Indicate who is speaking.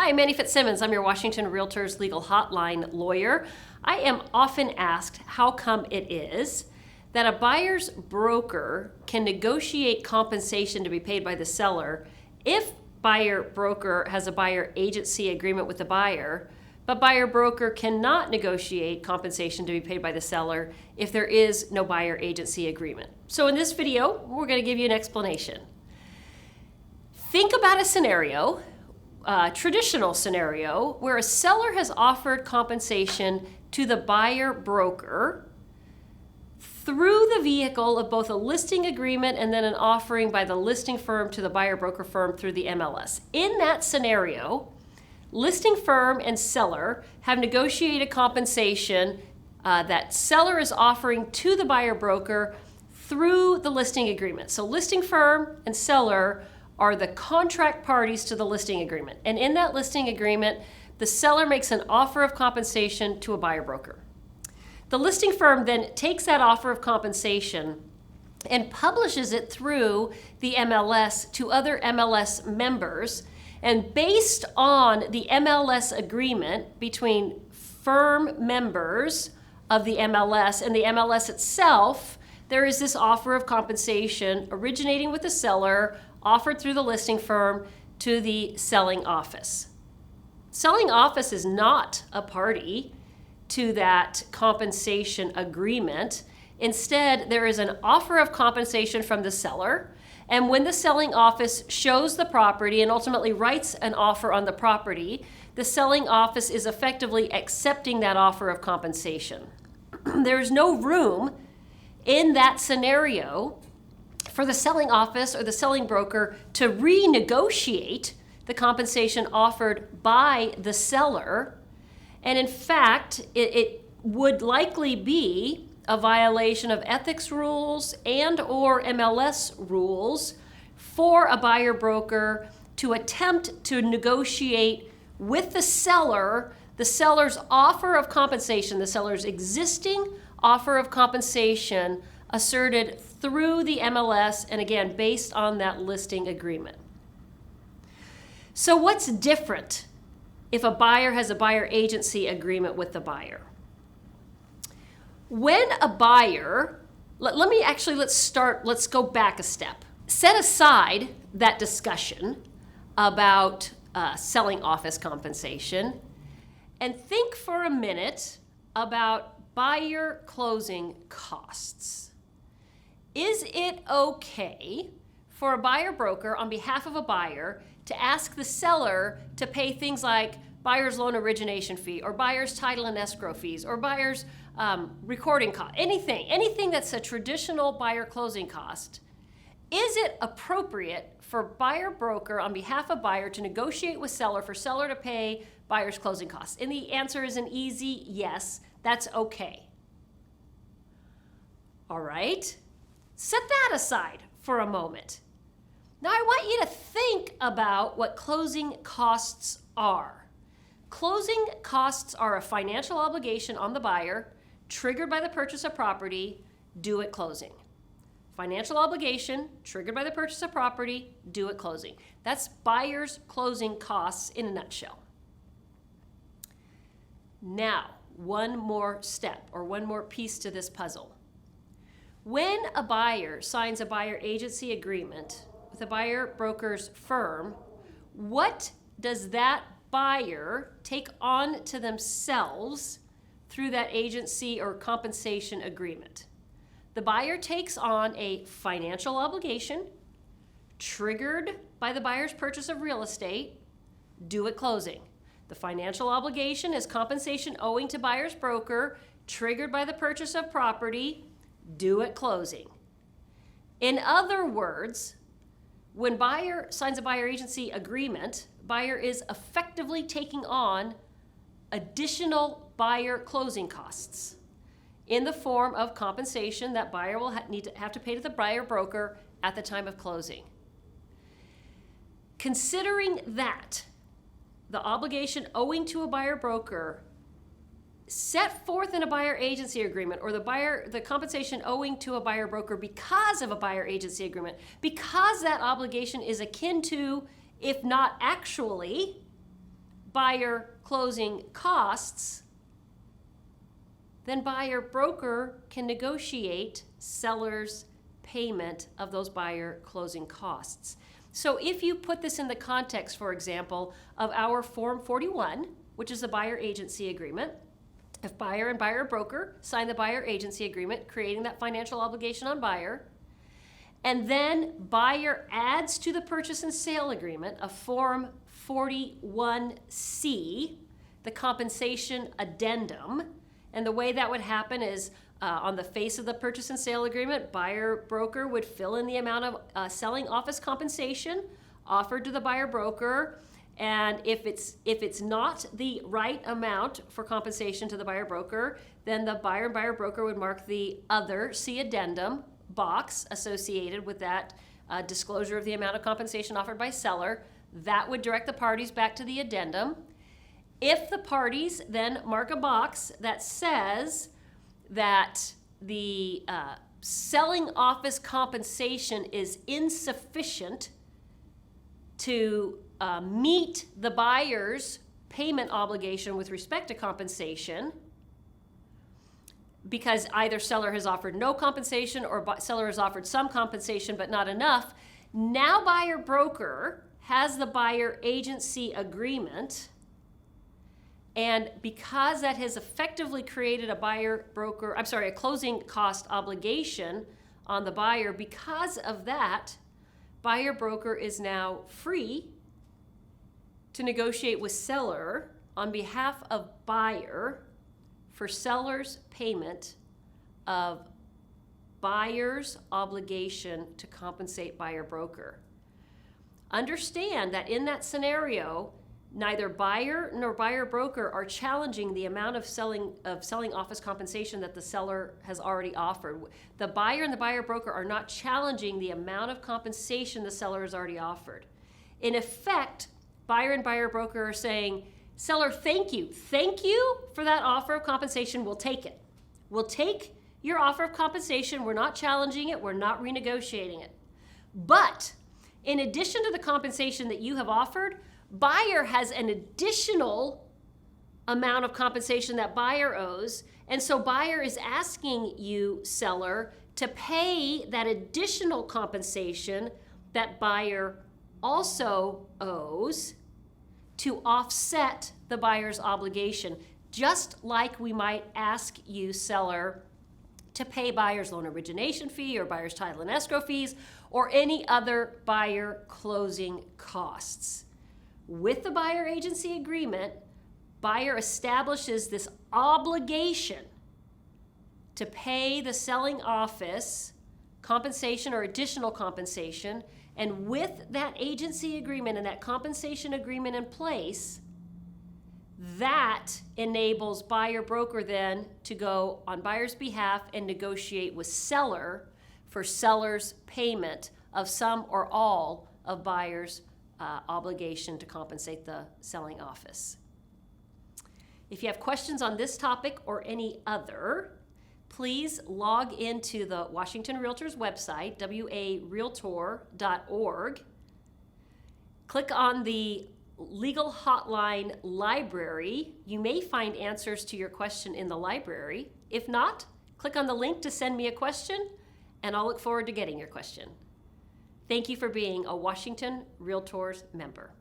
Speaker 1: Hi, I'm Manny Fitzsimmons. I'm your Washington REALTORS Legal Hotline Lawyer. I am often asked how come it is that a buyer's broker can negotiate compensation to be paid by the seller if buyer broker has a buyer agency agreement with the buyer, but buyer broker cannot negotiate compensation to be paid by the seller if there is no buyer agency agreement. So in this video, we're going to give you an explanation. Think about a scenario, a traditional scenario, where a seller has offered compensation to the buyer broker through the vehicle of both a listing agreement and then an offering by the listing firm to the buyer broker firm through the MLS. In that scenario, listing firm and seller have negotiated compensation that seller is offering to the buyer broker through the listing agreement. So listing firm and seller are the contract parties to the listing agreement. And in that listing agreement, the seller makes an offer of compensation to a buyer broker. The listing firm then takes that offer of compensation and publishes it through the MLS to other MLS members. And based on the MLS agreement between firm members of the MLS and the MLS itself, there is this offer of compensation originating with the seller, offered through the listing firm to the selling office. Selling office is not a party to that compensation agreement. Instead, there is an offer of compensation from the seller, and when the selling office shows the property and ultimately writes an offer on the property, the selling office is effectively accepting that offer of compensation. There's no room in that scenario for the selling office or the selling broker to renegotiate the compensation offered by the seller. And in fact, it would likely be a violation of ethics rules and or MLS rules for a buyer broker to attempt to negotiate with the seller's offer of compensation, the seller's existing offer of compensation asserted through the MLS, and again, based on that listing agreement. So what's different if a buyer has a buyer agency agreement with the buyer? When a buyer, let's go back a step. Set aside that discussion about selling office compensation and think for a minute about buyer closing costs. Is it okay for a buyer broker on behalf of a buyer to ask the seller to pay things like buyer's loan origination fee or buyer's title and escrow fees or buyer's recording cost, anything that's a traditional buyer closing cost? Is it appropriate for buyer broker on behalf of buyer to negotiate with seller for seller to pay buyer's closing costs? And the answer is an easy yes, that's okay. All right, set that aside for a moment. Now I want you to think about what closing costs are. Closing costs are a financial obligation on the buyer triggered by the purchase of property due at closing. Financial obligation triggered by the purchase of property due at closing. That's buyer's closing costs in a nutshell. Now, one more step or one more piece to this puzzle. When a buyer signs a buyer agency agreement with a buyer broker's firm, what does that buyer take on to themselves through that agency or compensation agreement? The buyer takes on a financial obligation triggered by the buyer's purchase of real estate due at closing. The financial obligation is compensation owing to buyer's broker triggered by the purchase of property due at closing. In other words, when buyer signs a buyer agency agreement, buyer is effectively taking on additional buyer closing costs in the form of compensation that buyer will have to pay to the buyer broker at the time of closing. Considering that, the obligation owing to a buyer broker set forth in a buyer agency agreement, or the compensation owing to a buyer broker because of a buyer agency agreement, because that obligation is akin to, if not actually, buyer closing costs, then buyer broker can negotiate seller's payment of those buyer closing costs. So if you put this in the context, for example, of our Form 41, which is the buyer agency agreement, if buyer and buyer broker sign the buyer agency agreement, creating that financial obligation on buyer, and then buyer adds to the purchase and sale agreement a Form 41C, the compensation addendum. And the way that would happen is on the face of the purchase and sale agreement, buyer broker would fill in the amount of selling office compensation offered to the buyer broker. And if it's not the right amount for compensation to the buyer broker, then the buyer and buyer broker would mark the other C addendum box associated with that disclosure of the amount of compensation offered by seller. That would direct the parties back to the addendum. If the parties then mark a box that says that the selling office compensation is insufficient to meet the buyer's payment obligation with respect to compensation, because either seller has offered no compensation or seller has offered some compensation but not enough, now buyer broker has the buyer agency agreement. And because that has effectively created a closing cost obligation on the buyer, because of that, buyer broker is now free to negotiate with seller on behalf of buyer for seller's payment of buyer's obligation to compensate buyer broker. Understand that in that scenario, neither buyer nor buyer broker are challenging the amount of selling office compensation that the seller has already offered. The buyer and the buyer broker are not challenging the amount of compensation the seller has already offered. In effect, buyer and buyer broker are saying, seller, thank you for that offer of compensation. We'll take it. We'll take your offer of compensation. We're not challenging it. We're not renegotiating it. But in addition to the compensation that you have offered, buyer has an additional amount of compensation that buyer owes, and so buyer is asking you, seller, to pay that additional compensation that buyer also owes to offset the buyer's obligation, just like we might ask you, seller, to pay buyer's loan origination fee or buyer's title and escrow fees or any other buyer closing costs. With the buyer agency agreement, buyer establishes this obligation to pay the selling office compensation or additional compensation, and with that agency agreement and that compensation agreement in place, that enables buyer broker then to go on buyer's behalf and negotiate with seller for seller's payment of some or all of buyer's obligation to compensate the selling office. If you have questions on this topic or any other, please log into the Washington Realtors website, warealtor.org. Click on the Legal Hotline Library. You may find answers to your question in the library. If not, click on the link to send me a question, and I'll look forward to getting your question. Thank you for being a Washington Realtors member.